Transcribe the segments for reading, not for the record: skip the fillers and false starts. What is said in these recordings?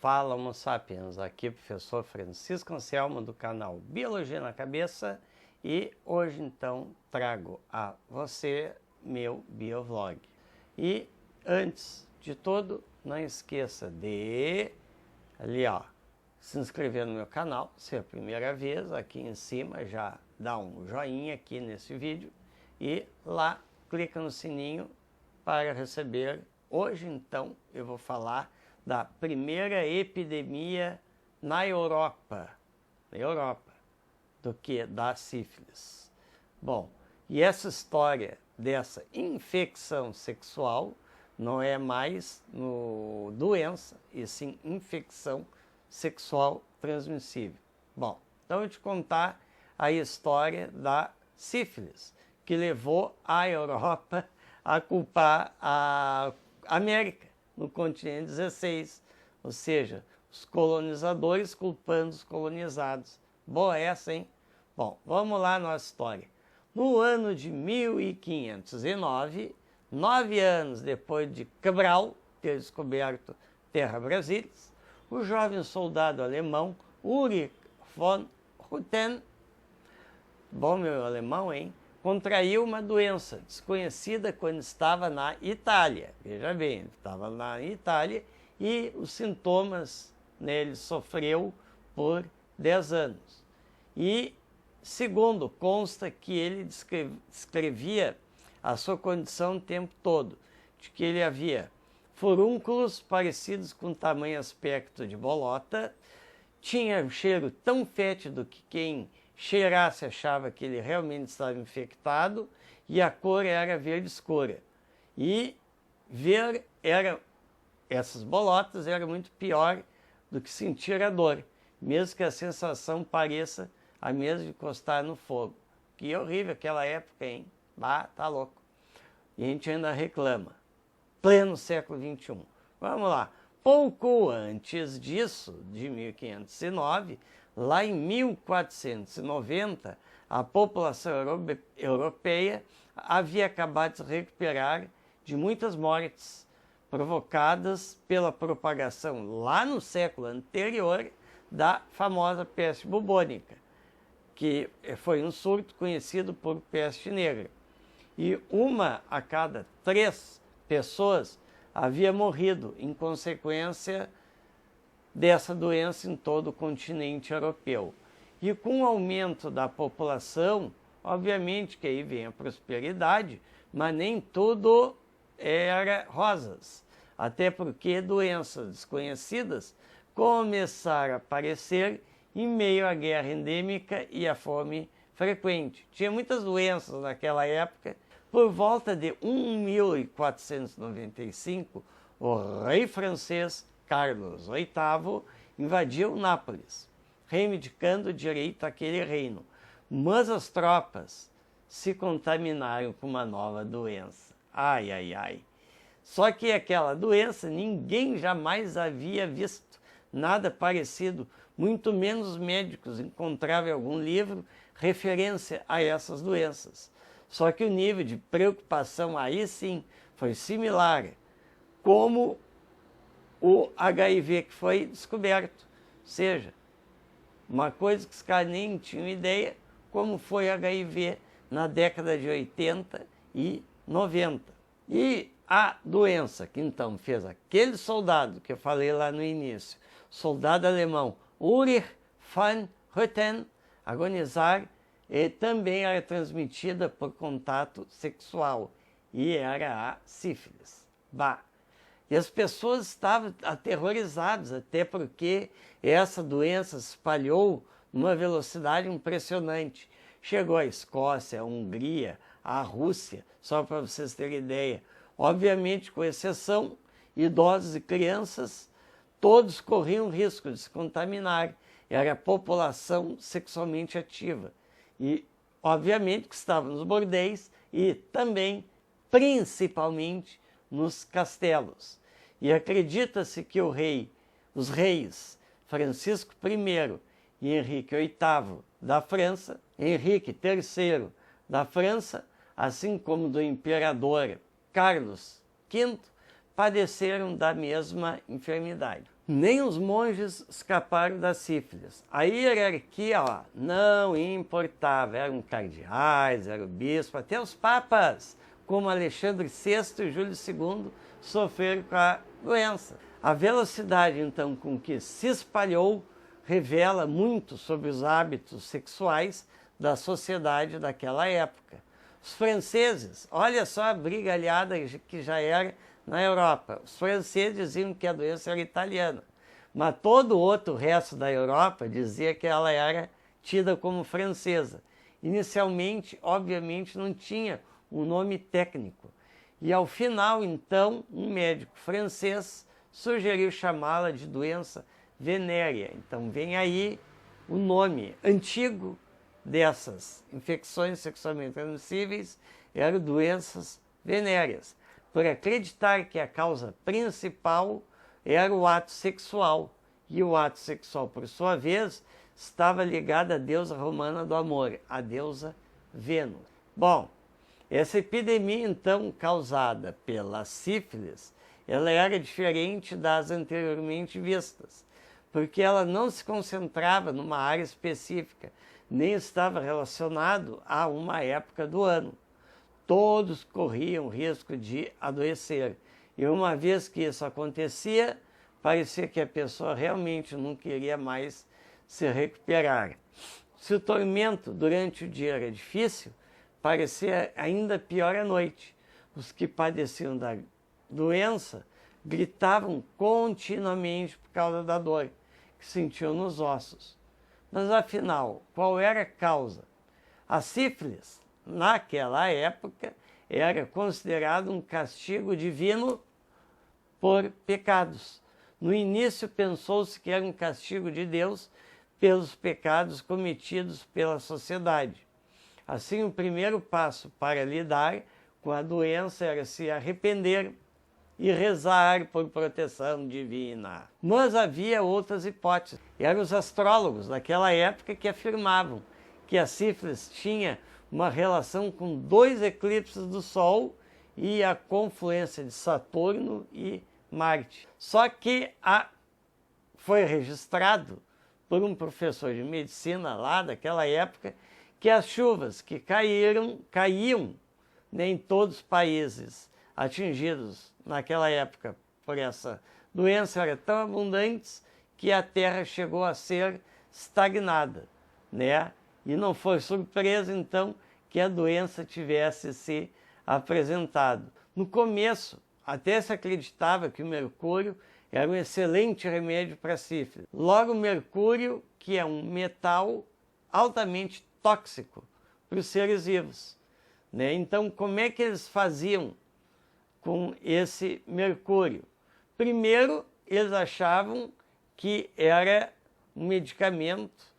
Fala, Homo sapiens, aqui professor Francisco Anselmo do canal Biologia na Cabeça e hoje então trago a você meu biovlog. E antes de tudo, não esqueça de se inscrever no meu canal, se é a primeira vez, aqui em cima já dá um joinha aqui nesse vídeo e lá clica no sininho para receber. Hoje então eu vou falar da primeira epidemia na Europa, do que da sífilis. Bom, e essa história dessa infecção sexual não é mais doença, e sim infecção sexual transmissível. Bom, então eu vou te contar a história da sífilis, que levou a Europa a culpar a América no continente 16, ou seja, os colonizadores culpando os colonizados. Boa essa, hein? Bom, vamos lá na nossa história. No ano de 1509, 9 anos depois de Cabral ter descoberto Terra Brasilis, o jovem soldado alemão Ulrich von Hutten, bom meu alemão, hein? Contraiu uma doença desconhecida quando estava na Itália. Veja bem, ele estava na Itália e os sintomas ele sofreu por 10 anos. E, segundo, consta que ele descrevia a sua condição o tempo todo, de que ele havia furúnculos parecidos com o tamanho e aspecto de bolota, tinha um cheiro tão fétido que quem cheirasse achava que ele realmente estava infectado e a cor era verde escura. E ver essas bolotas era muito pior do que sentir a dor, mesmo que a sensação pareça a mesma de encostar no fogo. Que horrível aquela época, hein? Bah, tá louco. E a gente ainda reclama. Pleno século XXI. Vamos lá. Pouco antes disso, de 1509, lá em 1490, a população europeia havia acabado de se recuperar de muitas mortes provocadas pela propagação lá no século anterior da famosa peste bubônica, que foi um surto conhecido por peste negra. E 1 a cada 3 pessoas havia morrido em consequência dessa doença em todo o continente europeu. E com o aumento da população, obviamente que aí vem a prosperidade, mas nem tudo era rosas. Até porque doenças desconhecidas começaram a aparecer em meio à guerra endêmica e à fome frequente. Tinha muitas doenças naquela época. Por volta de 1495, o rei francês Carlos VIII invadiu Nápoles, reivindicando o direito àquele reino. Mas as tropas se contaminaram com uma nova doença. Ai, ai, ai. Só que aquela doença ninguém jamais havia visto. Nada parecido, muito menos os médicos encontravam em algum livro referência a essas doenças. Só que o nível de preocupação aí sim foi similar, como o HIV que foi descoberto. Ou seja, uma coisa que os caras nem tinham ideia, como foi HIV na década de 80 e 90. E a doença que então fez aquele soldado que eu falei lá no início, soldado alemão Ulrich von Hutten, agonizar, e também era transmitida por contato sexual, e era a sífilis. Bah! E as pessoas estavam aterrorizadas, até porque essa doença se espalhou numa velocidade impressionante. Chegou à Escócia, à Hungria, à Rússia, só para vocês terem ideia. Obviamente, com exceção, idosos e crianças, todos corriam risco de se contaminar. Era a população sexualmente ativa. E, obviamente, que estava nos bordéis e também, principalmente, nos castelos. E acredita-se que os reis Francisco I e Henrique VIII da França, Henrique III da França, assim como do imperador Carlos V, padeceram da mesma enfermidade. Nem os monges escaparam da sífilis. A hierarquia, ó, não importava, eram cardeais, era o bispo, até os papas, como Alexandre VI e Júlio II, sofreram com a doença. A velocidade, então, com que se espalhou revela muito sobre os hábitos sexuais da sociedade daquela época. Os franceses, olha só a brigalhada que já era na Europa. Os franceses diziam que a doença era italiana, mas todo o outro resto da Europa dizia que ela era tida como francesa. Inicialmente, obviamente, não tinha um nome técnico. E ao final, então, um médico francês sugeriu chamá-la de doença venérea. Então vem aí o nome antigo dessas infecções sexualmente transmissíveis, eram doenças venéreas, por acreditar que a causa principal era o ato sexual, e o ato sexual, por sua vez, estava ligado à deusa romana do amor, a deusa Vênus. Bom, essa epidemia, então, causada pela sífilis, ela era diferente das anteriormente vistas, porque ela não se concentrava numa área específica, nem estava relacionado a uma época do ano. Todos corriam risco de adoecer. E uma vez que isso acontecia, parecia que a pessoa realmente não queria mais se recuperar. Se o tormento durante o dia era difícil, parecia ainda pior à noite. Os que padeciam da doença gritavam continuamente por causa da dor que sentiam nos ossos. Mas afinal, qual era a causa? A sífilis, naquela época, era considerado um castigo divino por pecados. No início pensou-se que era um castigo de Deus pelos pecados cometidos pela sociedade. Assim, o primeiro passo para lidar com a doença era se arrepender e rezar por proteção divina. Mas havia outras hipóteses. Eram os astrólogos daquela época que afirmavam que a sífilis tinha uma relação com 2 eclipses do Sol e a confluência de Saturno e Marte. Só que foi registrado por um professor de medicina lá daquela época que as chuvas que caíam em todos os países atingidos naquela época por essa doença eram tão abundantes que a Terra chegou a ser estagnada, né? E não foi surpresa, então, que a doença tivesse se apresentado. No começo, até se acreditava que o mercúrio era um excelente remédio para a sífilis. Logo, o mercúrio, que é um metal altamente tóxico para os seres vivos, né? Então, como é que eles faziam com esse mercúrio? Primeiro, eles achavam que era um medicamento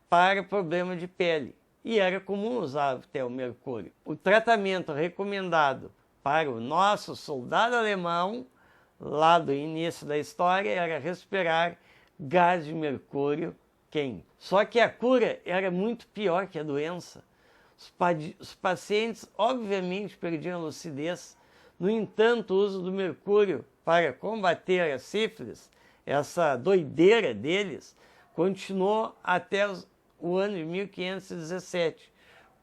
para problema de pele, e era comum usar até o mercúrio. O tratamento recomendado para o nosso soldado alemão, lá do início da história, era respirar gás de mercúrio quente. Só que a cura era muito pior que a doença. Os pacientes, obviamente, perdiam a lucidez. No entanto, o uso do mercúrio para combater a sífilis, essa doideira deles, continuou até o ano de 1517,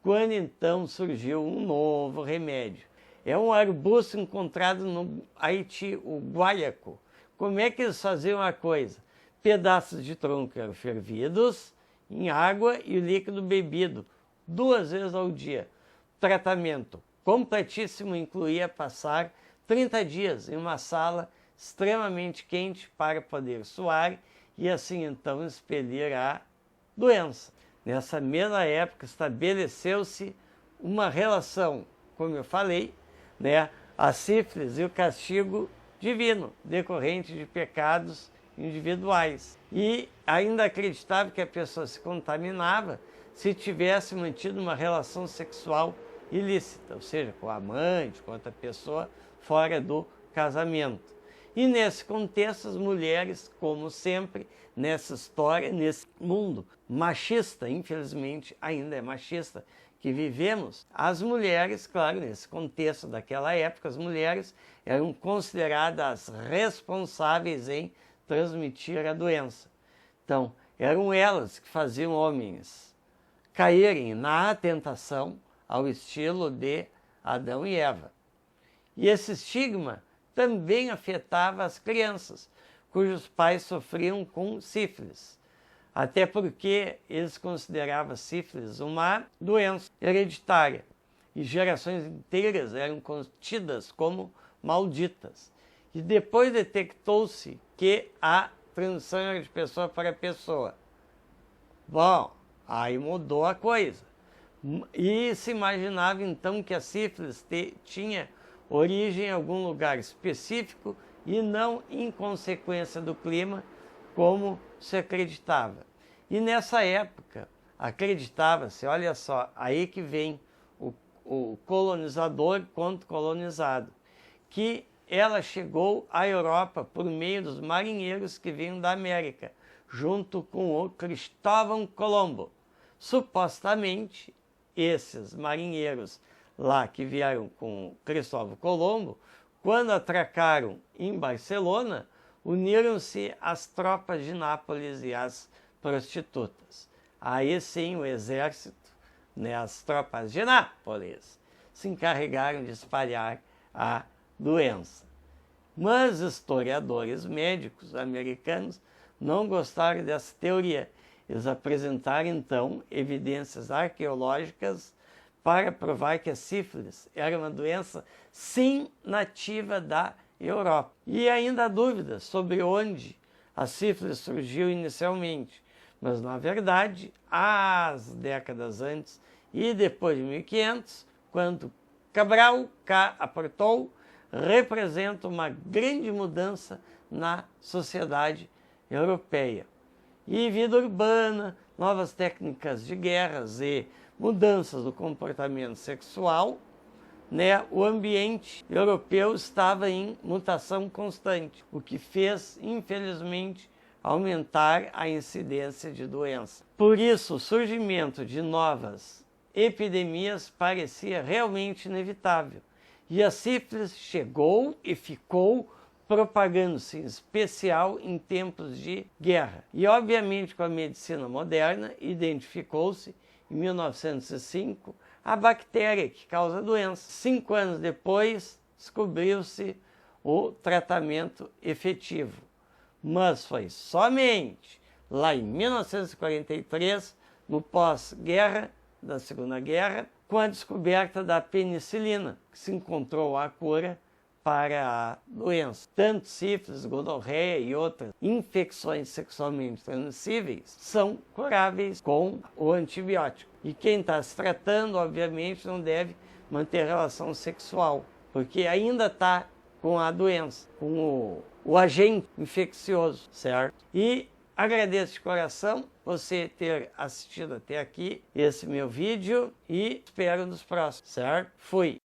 quando então surgiu um novo remédio. É um arbusto encontrado no Haiti, o guaiaco. Como é que eles faziam a coisa? Pedaços de tronco eram fervidos em água e o líquido bebido 2 vezes ao dia. Tratamento completíssimo incluía passar 30 dias em uma sala extremamente quente para poder suar e assim então expelir a doença. Nessa mesma época estabeleceu-se uma relação, como eu falei, né, a sífilis e o castigo divino, decorrente de pecados individuais. E ainda acreditava que a pessoa se contaminava se tivesse mantido uma relação sexual ilícita, ou seja, com a amante, com outra pessoa fora do casamento. E nesse contexto, as mulheres, como sempre, nessa história, nesse mundo machista, infelizmente ainda é machista, que vivemos, as mulheres, claro, nesse contexto daquela época, as mulheres eram consideradas responsáveis em transmitir a doença. Então, eram elas que faziam homens caírem na tentação ao estilo de Adão e Eva. E esse estigma também afetava as crianças, cujos pais sofriam com sífilis, até porque eles consideravam a sífilis uma doença hereditária, e gerações inteiras eram tidas como malditas. E depois detectou-se que a transmissão era de pessoa para pessoa. Bom, aí mudou a coisa. E se imaginava então que a sífilis tinha origem em algum lugar específico e não em consequência do clima, como se acreditava. E nessa época, acreditava-se, olha só, aí que vem o colonizador contra o colonizado, que ela chegou à Europa por meio dos marinheiros que vinham da América, junto com o Cristóvão Colombo. Supostamente, esses marinheiros lá que vieram com Cristóvão Colombo, quando atracaram em Barcelona, uniram-se às tropas de Nápoles e às prostitutas. Aí sim o exército, as tropas de Nápoles, se encarregaram de espalhar a doença. Mas historiadores médicos americanos não gostaram dessa teoria. Eles apresentaram então evidências arqueológicas para provar que a sífilis era uma doença, sim, nativa da Europa. E ainda há dúvidas sobre onde a sífilis surgiu inicialmente, mas na verdade, às décadas antes e depois de 1500, quando Cabral aportou, representa uma grande mudança na sociedade europeia. E vida urbana, novas técnicas de guerras e mudanças do comportamento sexual, o ambiente europeu estava em mutação constante, o que fez, infelizmente, aumentar a incidência de doença. Por isso, o surgimento de novas epidemias parecia realmente inevitável. E a sífilis chegou e ficou propagando-se, em especial em tempos de guerra. E, obviamente, com a medicina moderna, identificou-se, em 1905, a bactéria que causa a doença. 5 anos depois, descobriu-se o tratamento efetivo. Mas foi somente lá em 1943, no pós-guerra, da Segunda Guerra, com a descoberta da penicilina, que se encontrou a cura para a doença. Tanto sífilis, gonorreia e outras infecções sexualmente transmissíveis são curáveis com o antibiótico. E quem está se tratando, obviamente, não deve manter relação sexual, porque ainda está com a doença, com o agente infeccioso, certo? E agradeço de coração você ter assistido até aqui esse meu vídeo e espero nos próximos, certo? Fui!